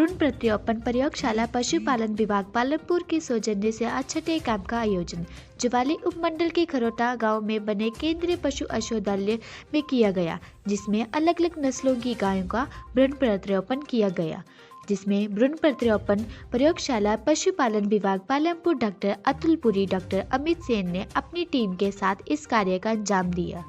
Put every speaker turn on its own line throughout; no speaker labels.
भ्रूण प्रत्यारोपण प्रयोगशाला पशुपालन विभाग पालमपुर के सौजन्य से आज छठे कैंप का आयोजन जुवाली उपमंडल के खरोटा गांव में बने केंद्रीय पशु औषधालय में किया गया, जिसमें अलग अलग नस्लों की गायों का भ्रूण प्रत्यारोपण किया गया। जिसमें भ्रूण प्रत्यारोपण प्रयोगशाला पशुपालन विभाग पालमपुर डॉक्टर अतुल पुरी, डॉक्टर अमित सेन ने अपनी टीम के साथ इस कार्य का अंजाम दिया।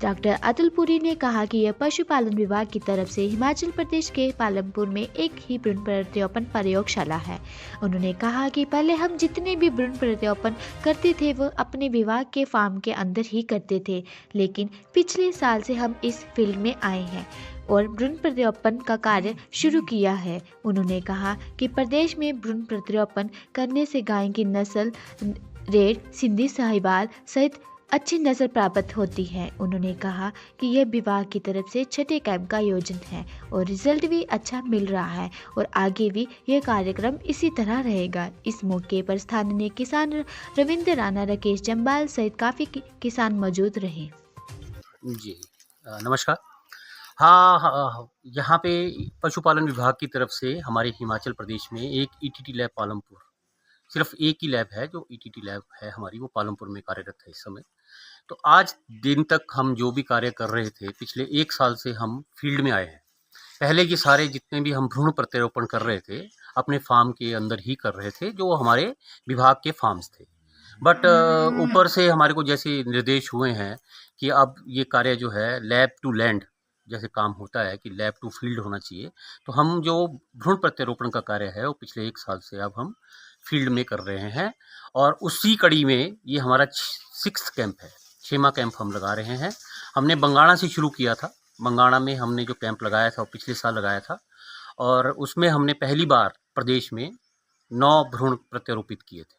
डॉक्टर अतुल पुरी ने कहा कि यह पशुपालन विभाग की तरफ से हिमाचल प्रदेश के पालमपुर में एक ही भ्रूण प्रत्यारोपण प्रयोगशाला है। उन्होंने कहा कि पहले हम जितने भी भ्रूण प्रत्यारोपण करते थे वो अपने विभाग के फार्म के अंदर ही करते थे, लेकिन पिछले साल से हम इस फील्ड में आए हैं और भ्रूण प्रत्यारोपण का कार्य शुरू किया है। उन्होंने कहा कि प्रदेश में भ्रूण प्रत्यारोपण करने से गाय की नस्ल रेड, सिंधी, साहिवाल सहित अच्छी नस्ल प्राप्त होती है। उन्होंने कहा कि यह विभाग की तरफ से छठे कैंप का आयोजन है और रिजल्ट भी अच्छा मिल रहा है और आगे भी यह कार्यक्रम इसी तरह रहेगा। इस मौके पर स्थानीय किसान रविंद्र राणा, राकेश जम्बाल सहित काफ़ी किसान मौजूद रहे।
जी नमस्कार। हाँ, यहाँ पे पशुपालन विभाग की तरफ से हमारे हिमाचल प्रदेश में एक ईटीटी लैब पालमपुर, सिर्फ एक ही लैब है जो ईटीटी लैब है हमारी, वो पालमपुर में कार्यरत है इस समय। तो आज दिन तक हम जो भी कार्य कर रहे थे, पिछले 1 साल से हम फील्ड में आए हैं। पहले के सारे जितने भी हम भ्रूण प्रत्यारोपण कर रहे थे, अपने फार्म के अंदर ही कर रहे थे, जो हमारे विभाग के फार्म्स थे। बट ऊपर से हमारे को जैसे निर्देश हुए हैं कि अब ये कार्य जो है लैब टू लैंड जैसे काम होता है कि लैब टू फील्ड होना चाहिए, तो हम जो भ्रूण प्रत्यारोपण का कार्य है वो पिछले 1 साल से अब हम फील्ड में कर रहे हैं। और उसी कड़ी में ये हमारा 6th कैंप है, 6वां कैंप हम लगा रहे हैं। हमने बंगाणा से शुरू किया था। बंगाणा में हमने जो कैंप लगाया था वो पिछले साल लगाया था और उसमें हमने पहली बार प्रदेश में 9 भ्रूण प्रत्यारोपित किए थे।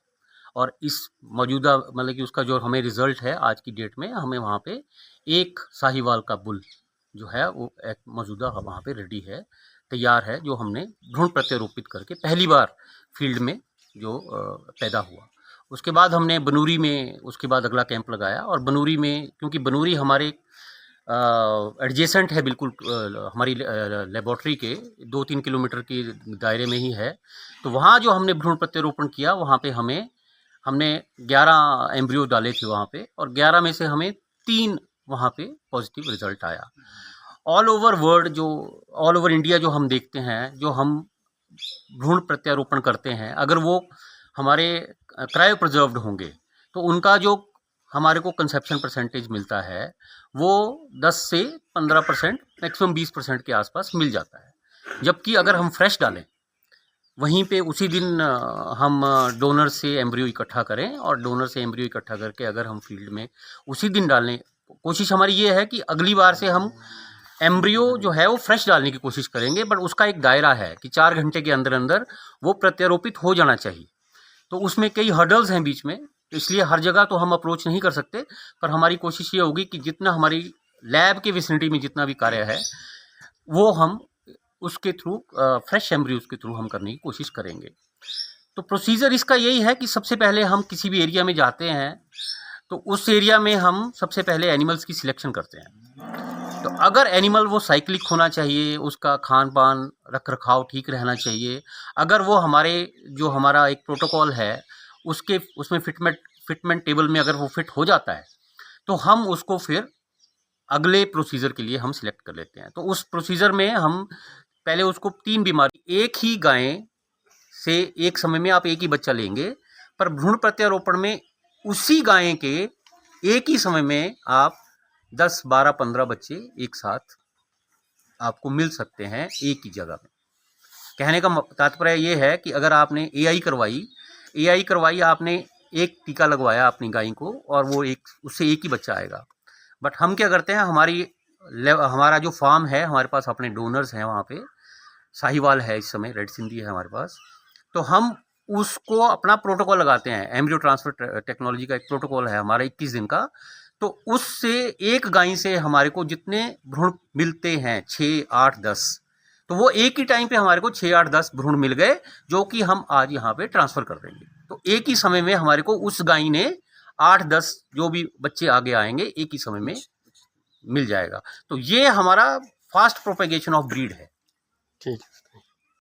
और इस मौजूदा मतलब कि उसका जो हमें रिज़ल्ट है आज की डेट में, हमें वहाँ पे एक साहिवाल का बुल जो है वो एक मौजूदा वहाँ पे रेडी है, तैयार है, जो हमने भ्रूण प्रत्यारोपित करके पहली बार फील्ड में जो पैदा हुआ। उसके बाद हमने बनूरी में उसके बाद अगला कैंप लगाया और बनूरी में, क्योंकि बनूरी हमारे एडजेसेंट है बिल्कुल हमारी लेबॉर्ट्री के 2-3 किलोमीटर के दायरे में ही है। तो वहाँ जो हमने भ्रूण प्रत्यारोपण किया, वहाँ पे हमने 11 एम्ब्रियो डाले थे वहाँ पे और 11 में से हमें 3 वहाँ पे पॉजिटिव रिजल्ट आया। ऑल ओवर इंडिया जो हम देखते हैं, जो हम भ्रूण प्रत्यारोपण करते हैं, अगर वो हमारे क्रायो प्रिजर्व्ड होंगे तो उनका जो हमारे को कंसेप्शन परसेंटेज मिलता है वो 10 से 15%, मैक्सिमम 20% के आसपास मिल जाता है। जबकि अगर हम फ्रेश डालें, वहीं पे उसी दिन हम डोनर से एम्ब्रियो इकट्ठा करें और डोनर से एम्ब्रियो इकट्ठा करके अगर हम फील्ड में उसी दिन डालें, कोशिश हमारी ये है कि अगली बार से हम एम्ब्रियो जो है वो फ्रेश डालने की कोशिश करेंगे, बट उसका एक दायरा है कि 4 घंटे के अंदर अंदर वो प्रत्यारोपित हो जाना चाहिए। तो उसमें कई हर्डल्स हैं बीच में, इसलिए हर जगह तो हम अप्रोच नहीं कर सकते, पर हमारी कोशिश ये होगी कि जितना हमारी लैब के विसिनिटी में जितना भी कार्य है वो हम उसके थ्रू फ्रेश एम्ब्रियोज के थ्रू हम करने की कोशिश करेंगे। तो प्रोसीजर इसका यही है कि सबसे पहले हम किसी भी एरिया में जाते हैं तो उस एरिया में हम सबसे पहले एनिमल्स की सिलेक्शन करते हैं। तो अगर एनिमल वो साइक्लिक होना चाहिए, उसका खान पान रख रखाव ठीक रहना चाहिए, अगर वो हमारा एक प्रोटोकॉल है उसमें फिटमेंट टेबल में अगर वो फिट हो जाता है, तो हम उसको फिर अगले प्रोसीजर के लिए हम सिलेक्ट कर लेते हैं। तो उस प्रोसीजर में हम पहले उसको 3 बीमारी, एक ही गाय से एक समय में आप एक ही बच्चा लेंगे, पर भ्रूण प्रत्यारोपण में उसी गाय के एक ही समय में आप 10, 12, 15 बच्चे एक साथ आपको मिल सकते हैं एक ही जगह में। कहने का तात्पर्य ये है कि अगर आपने एआई करवाई, आपने एक टीका लगवाया अपनी गाय को और वो उससे एक ही बच्चा आएगा। बट हम क्या करते हैं, हमारा जो फार्म है, हमारे पास अपने डोनर्स हैं, वहाँ पे साहिवाल है, इस समय रेड सिंधी है हमारे पास, तो हम उसको अपना प्रोटोकॉल लगाते हैं। एम्ब्रियो ट्रांसफर टेक्नोलॉजी का एक प्रोटोकॉल है हमारा 21 दिन का। तो उससे एक गाय से हमारे को जितने भ्रूण मिलते हैं 6, 8, 10, तो वो एक ही टाइम पे हमारे को 6, 8, 10 भ्रूण मिल गए, जो कि हम आज यहाँ पे ट्रांसफ़र कर देंगे। तो एक ही समय में हमारे को उस गाय ने 8, 10 जो भी बच्चे आगे आएंगे एक ही समय में मिल जाएगा। तो ये हमारा फास्ट प्रोपेगेशन ऑफ ब्रीड है।
ठीक है।